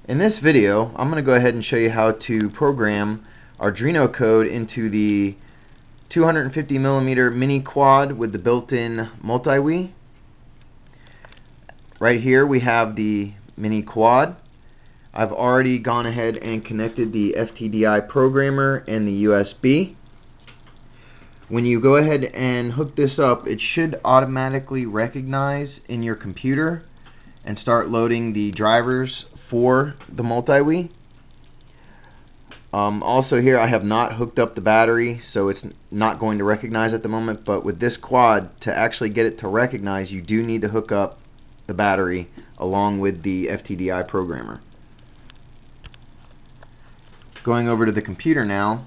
In this video, I'm going to go ahead and show you how to program Arduino code into the 250mm mini quad with the built-in multi-Wii. Right here we have the mini quad. I've already gone ahead and connected the to.AVI programmer and the USB. When you go ahead and hook this up, it should automatically recognize in your computer and start loading the drivers for the multi-Wii. Also here I have not hooked up the battery, so it's not going to recognize at the moment, but with this quad, to actually get it to recognize, you do need to hook up the battery along with the to.AVI programmer. Going over to the computer now,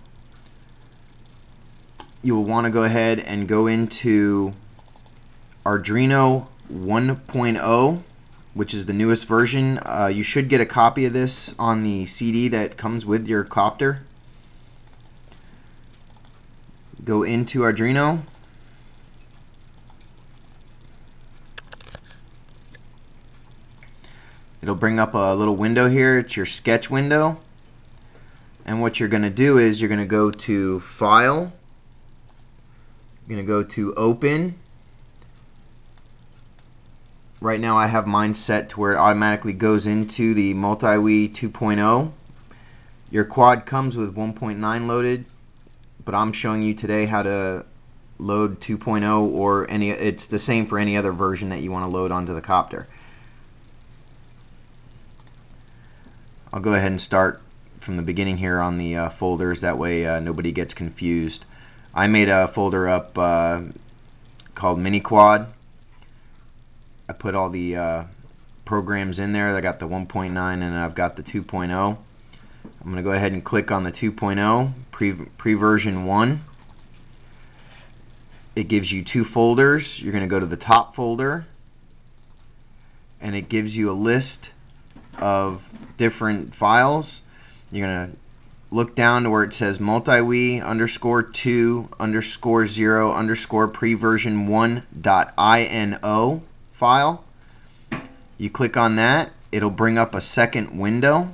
you will want to go ahead and go into Arduino 1.0, which is the newest version. You should get a copy of this on the CD that comes with your copter. Go into Arduino. It'll bring up a little window here. It's your sketch window. And what you're going to do is you're going to go to File. You're going to go to Open. Right now I have mine set to where it automatically goes into the multi-Wii 2.0. Your quad comes with 1.9 loaded, but I'm showing you today how to load 2.0 or any. It's the same for any other version that you want to load onto the copter. I'll go ahead and start from the beginning here on the folders, that way nobody gets confused. I made a folder up called Mini Quad. I put all the programs in there. I got the 1.9 and I've got the 2.0. I'm going to go ahead and click on the 2.0 pre-version 1. It gives you two folders. You're going to go to the top folder and it gives you a list of different files. You're going to look down to where it says multi-Wii _2_0_ pre-version 1.ino file. You click on that, it'll bring up a second window.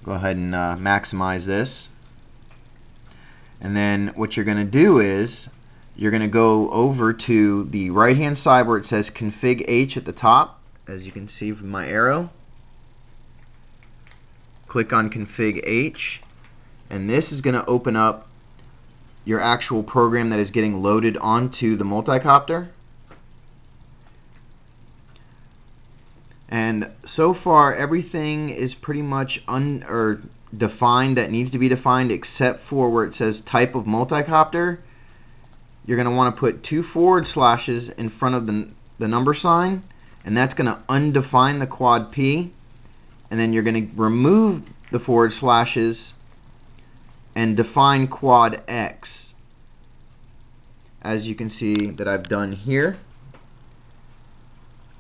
Go ahead and maximize this. And then what you're going to do is you're going to go over to the right hand side where it says config H at the top, as you can see from my arrow. Click on config H, and this is going to open up your actual program that is getting loaded onto the multicopter. And so far everything is pretty much defined that needs to be defined, except for where it says type of multicopter. You're going to want to put 2 forward slashes in front of the number sign, and that's going to undefine the quad P. And then you're going to remove the forward slashes and define quad X, as you can see that I've done here.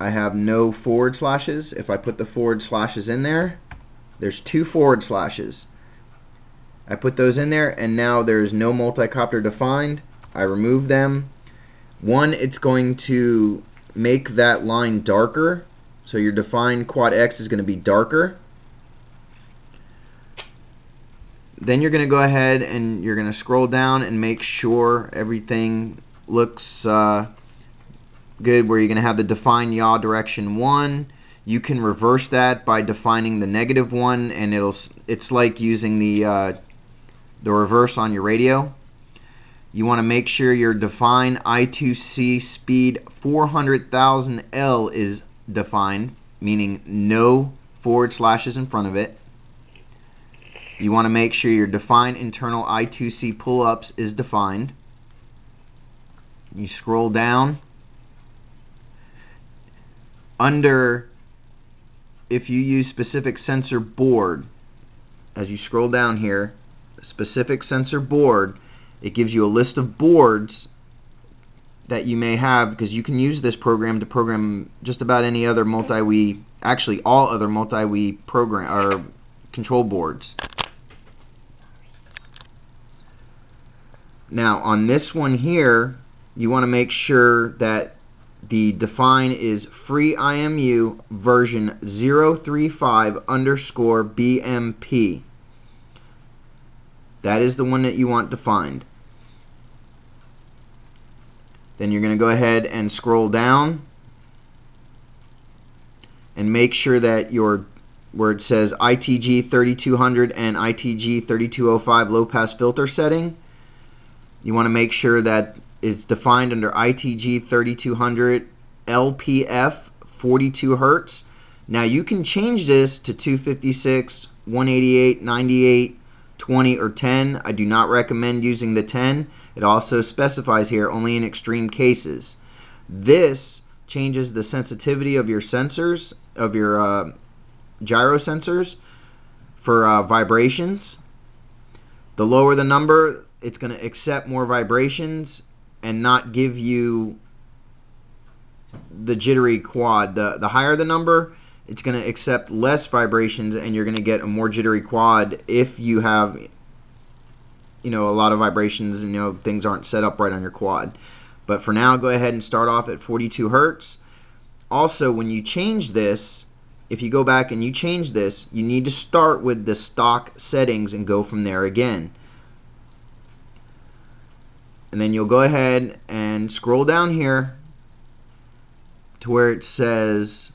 I have no forward slashes. If I put the forward slashes in there, there's 2 forward slashes. I put those in there and now there's no multicopter defined. I remove them. One, it's going to make that line darker, so your defined quad X is going to be darker. Then you're going to go ahead and you're going to scroll down and make sure everything looks good, where you're going to have the define yaw direction 1. You can reverse that by defining the -1, and it's like using the reverse on your radio. You want to make sure your define I2C speed 400,000 L is defined, meaning no forward slashes in front of it. You want to make sure your define internal I2C pull-ups is defined. You scroll down. Under, if you use specific sensor board, as you scroll down here, specific sensor board, it gives you a list of boards that you may have, because you can use this program to program just about any other multi-Wii, actually all other multi-Wii program or control boards. Now on this one here, you want to make sure that the define is free IMU version 035_BMP. That is the one that you want defined. Then you're going to go ahead and scroll down and make sure that where it says ITG 3200 and ITG 3205 low pass filter setting, you want to make sure that it's defined under ITG 3200 LPF 42 Hertz. Now you can change this to 256, 188, 98, 20 or 10. I do not recommend using the 10. It also specifies here only in extreme cases. This changes the sensitivity of your sensors, of your gyro sensors for vibrations. The lower the number, it's going to accept more vibrations and not give you the jittery quad. The higher the number, it's going to accept less vibrations and you're going to get a more jittery quad if you have a lot of vibrations and things aren't set up right on your quad. But for now, go ahead and start off at 42 Hertz. Also, when you change this, if you go back and you change this, you need to start with the stock settings and go from there again. And then you'll go ahead and scroll down here to where it says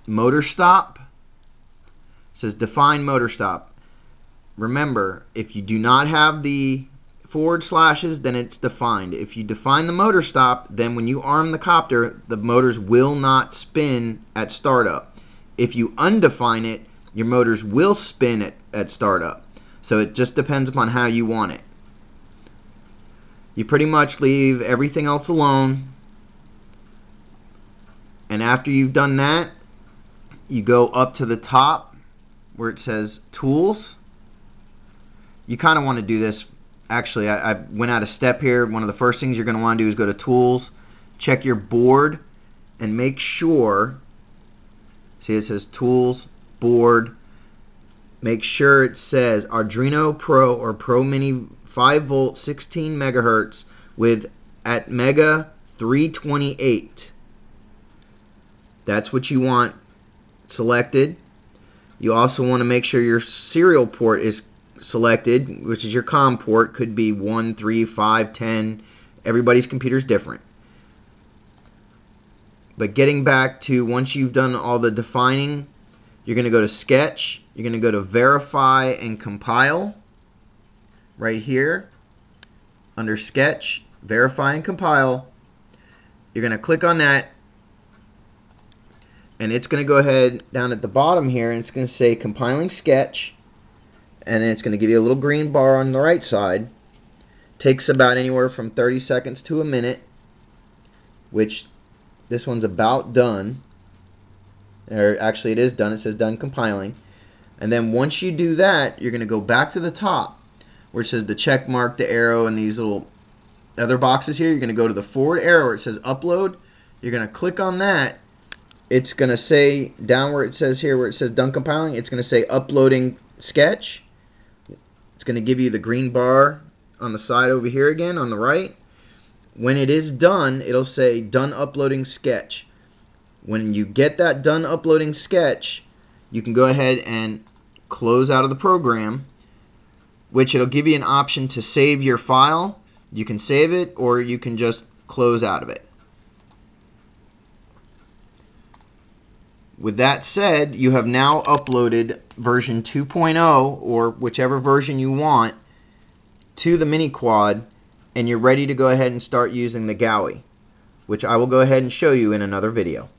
motor stop. It says define motor stop. Remember, if you do not have the forward slashes, then it's defined. If you define the motor stop, then when you arm the copter, the motors will not spin at startup. If you undefine it, your motors will spin at startup. So it just depends upon how you want it. You pretty much leave everything else alone, and after you've done that, you go up to the top where it says tools. You kind of want to do this. Actually, I went out a step here. One of the first things you're going to want to do is go to tools, check your board, and make sure, see it says tools, board, make sure it says Arduino Pro or Pro Mini 5 volt 16 megahertz with at Mega 328. That's what you want selected. You also want to make sure your serial port is selected, which is your COM port. Could be 1, 3, 5, 10. Everybody's computer is different. But getting back to, once you've done all the defining, you're going to go to Sketch. You're going to go to Verify and Compile. Right here under Sketch, Verify and Compile. You're going to click on that, and it's going to go ahead down at the bottom here, and it's going to say compiling sketch, and then it's going to give you a little green bar on the right side. Takes about anywhere from 30 seconds to a minute, which this one's about done. Or actually it is done. It says done compiling. And then once you do that, you're going to go back to the top where it says the check mark, the arrow, and these little other boxes here. You're going to go to the forward arrow where it says upload. You're going to click on that. It's going to say down where it says here, where it says done compiling, it's going to say uploading sketch. It's going to give you the green bar on the side over here again on the right. When it is done, it'll say done uploading sketch. When you get that done uploading sketch, you can go ahead and close out of the program, which it'll give you an option to save your file. You can save it, or you can just close out of it. With that said, you have now uploaded version 2.0, or whichever version you want, to the mini quad, and you're ready to go ahead and start using the GUI, which I will go ahead and show you in another video.